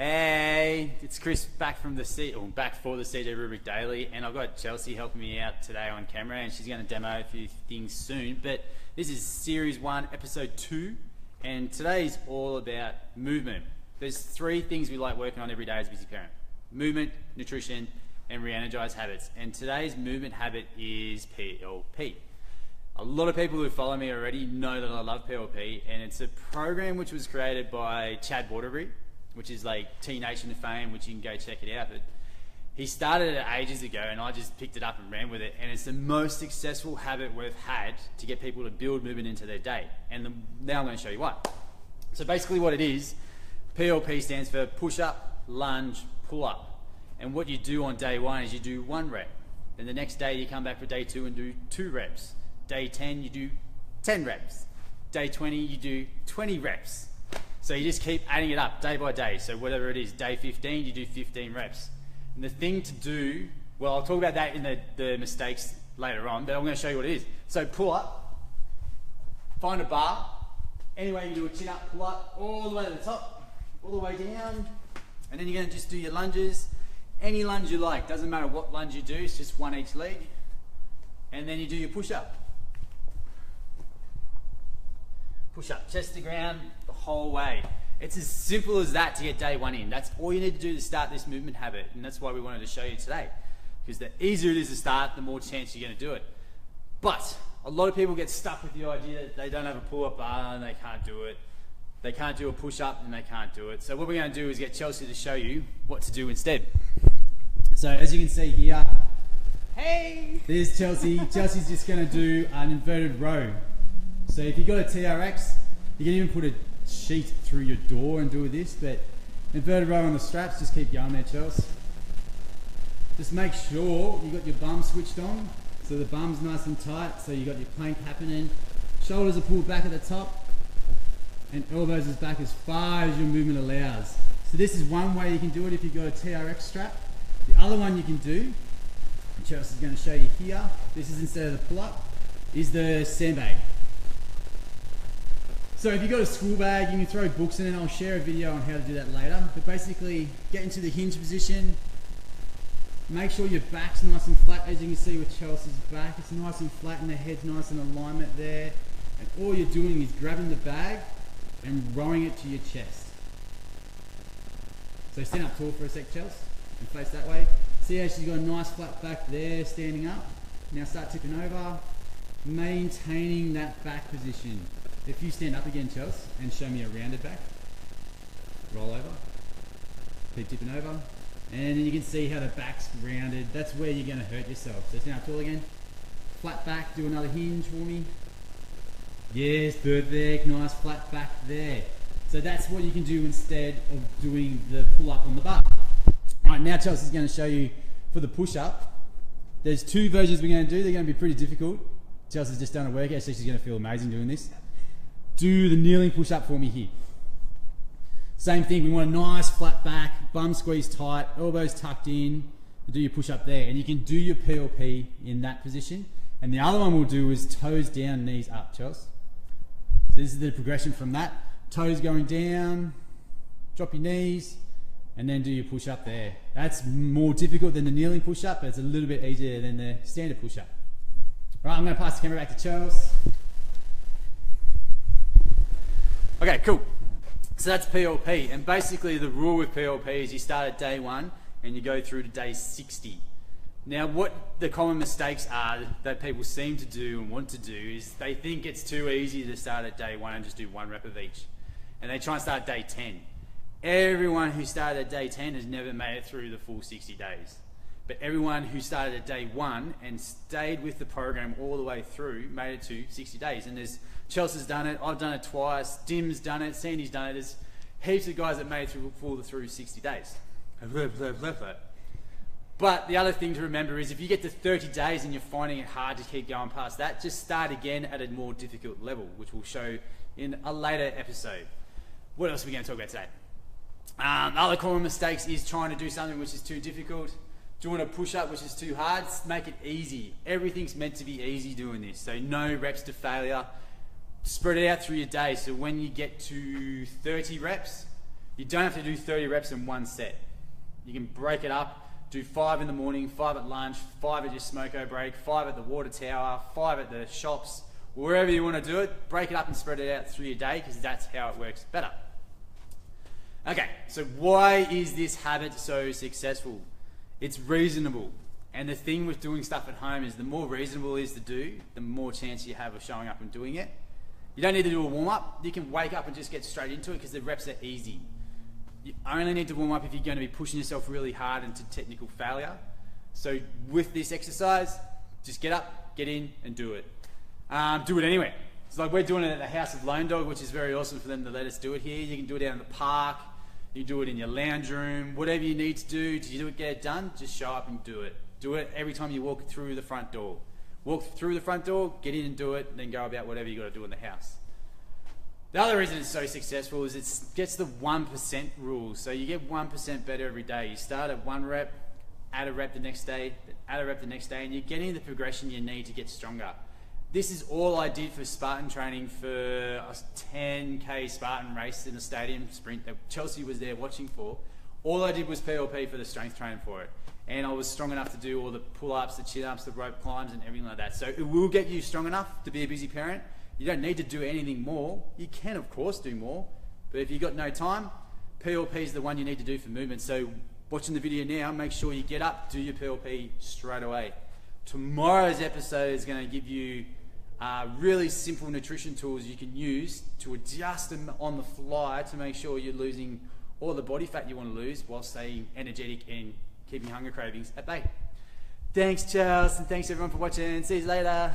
Hey, it's Chris back for the CJ Rubric Daily, and I've got Chelsea helping me out today on camera, and she's going to demo a few things soon. But this is Series 1, Episode 2, and today's all about movement. There's 3 things we like working on every day as a busy parent: movement, nutrition, and re-energized habits. And today's movement habit is PLP. A lot of people who follow me already know that I love PLP, and it's a program which was created by Chad Waterbury, which is like T-Nation fame, which you can go check it out. But he started it ages ago, and I just picked it up and ran with it. And it's the most successful habit we've had to get people to build movement into their day. And now I'm going to show you why. So basically what it is, PLP stands for push up, lunge, pull up. And what you do on day 1 is you do 1 rep. Then the next day you come back for day 2 and do 2 reps. Day 10 you do 10 reps. Day 20 you do 20 reps. So you just keep adding it up day by day. So whatever it is, day 15, you do 15 reps. And the thing to do, well, I'll talk about that in the mistakes later on, but I'm going to show you what it is. So pull up, find a bar. Anyway, you do a chin up, pull up, all the way to the top, all the way down. And then you're going to just do your lunges. Any lunge you like, doesn't matter what lunge you do, it's just 1 each leg. And then you do your push up. Push up, chest to ground, the whole way. It's as simple as that to get day 1 in. That's all you need to do to start this movement habit, and that's why we wanted to show you today. Because the easier it is to start, the more chance you're going to do it. But a lot of people get stuck with the idea that they don't have a pull-up bar and they can't do it. They can't do a push-up and they can't do it. So what we're going to do is get Chelsea to show you what to do instead. So as you can see here, hey, there's Chelsea. Chelsea's just going to do an inverted row. So if you've got a TRX, you can even put a sheet through your door and do this, but inverted row on the straps, just keep going there, Chelsea. Just make sure you got your bum switched on, so the bum's nice and tight, so you got your plank happening. Shoulders are pulled back at the top, and elbows is back as far as your movement allows. So this is one way you can do it if you've got a TRX strap. The other one you can do, and Chelsea's going to show you here, this is instead of the pull-up, is the sandbag. So if you've got a school bag, you can throw books in it. I'll share a video on how to do that later. But basically, get into the hinge position. Make sure your back's nice and flat. As you can see with Chelsea's back, it's nice and flat and the head's nice in alignment there. And all you're doing is grabbing the bag and rowing it to your chest. So stand up tall for a sec, Chelsea, and face that way. See how she's got a nice flat back there, standing up. Now start tipping over, maintaining that back position. If you stand up again, Chelsea, and show me a rounded back, roll over, keep tipping over, and then you can see how the back's rounded. That's where you're going to hurt yourself. So stand up tall again, flat back, do another hinge for me. Yes, perfect, nice flat back there. So that's what you can do instead of doing the pull up on the bar. Alright, now Chelsea's going to show you for the push up. There's 2 versions we're going to do. They're going to be pretty difficult. Chelsea's just done a workout, so she's going to feel amazing doing this. Do the kneeling push up for me here. Same thing, we want a nice flat back, bum squeezed tight, elbows tucked in, and do your push up there. And you can do your PLP in that position. And the other one we'll do is toes down, knees up, Chelsea. So this is the progression from that. Toes going down, drop your knees, and then do your push up there. That's more difficult than the kneeling push up, but it's a little bit easier than the standard push up. All right, I'm going to pass the camera back to Chelsea. Okay, cool. So that's PLP, and basically the rule with PLP is you start at day 1 and you go through to day 60. Now what the common mistakes are that people seem to do and want to do is they think it's too easy to start at day 1 and just do 1 rep of each. And they try and start at day 10. Everyone who started at day 10 has never made it through the full 60 days. But everyone who started at day 1 and stayed with the program all the way through made it to 60 days. And there's Chelsea's done it, I've done it twice, Dim's done it, Sandy's done it. There's heaps of guys that made it through 60 days. But the other thing to remember is if you get to 30 days and you're finding it hard to keep going past that, just start again at a more difficult level, which we'll show in a later episode. What else are we going to talk about today? Other common mistakes is trying to do something which is too difficult. Doing a push-up which is too hard, make it easy. Everything's meant to be easy doing this. So no reps to failure. Spread it out through your day. So when you get to 30 reps, You don't have to do 30 reps in one set. You can break it up, do 5 in the morning, 5 at lunch, 5 at your smoko break, 5 at the water tower, 5 at the shops, wherever you want to do it. Break it up and spread it out through your day, because that's how it works better. Okay, so why is this habit so successful? It's reasonable. And the thing with doing stuff at home is the more reasonable it is to do, the more chance you have of showing up and doing it. You don't need to do a warm-up. You can wake up and just get straight into it, because the reps are easy. You only need to warm up if you're going to be pushing yourself really hard into technical failure. So with this exercise, just get up, get in, and do it. Do it anywhere. It's like we're doing it at the House of Lone Dog, which is very awesome for them to let us do it here. You can do it out in the park. You can do it in your lounge room. Whatever you need to do to get it done, just show up and do it. Do it every time you walk through the front door. Walk through the front door, get in and do it, and then go about whatever you got to do in the house. The other reason it's so successful is it gets the 1% rule. So you get 1% better every day. You start at 1 rep, add a rep the next day, add a rep the next day, and you're getting the progression you need to get stronger. This is all I did for Spartan training for a 10K Spartan race in the stadium sprint that Chelsea was there watching for. All I did was PLP for the strength training for it. And I was strong enough to do all the pull-ups, the chin-ups, the rope climbs, and everything like that. So it will get you strong enough to be a busy parent. You don't need to do anything more. You can, of course, do more. But if you've got no time, PLP is the one you need to do for movement. So watching the video now, make sure you get up, do your PLP straight away. Tomorrow's episode is going to give you really simple nutrition tools you can use to adjust them on the fly to make sure you're losing all the body fat you want to lose while staying energetic and keeping hunger cravings at bay. Thanks, Charles, and thanks everyone for watching. See you later.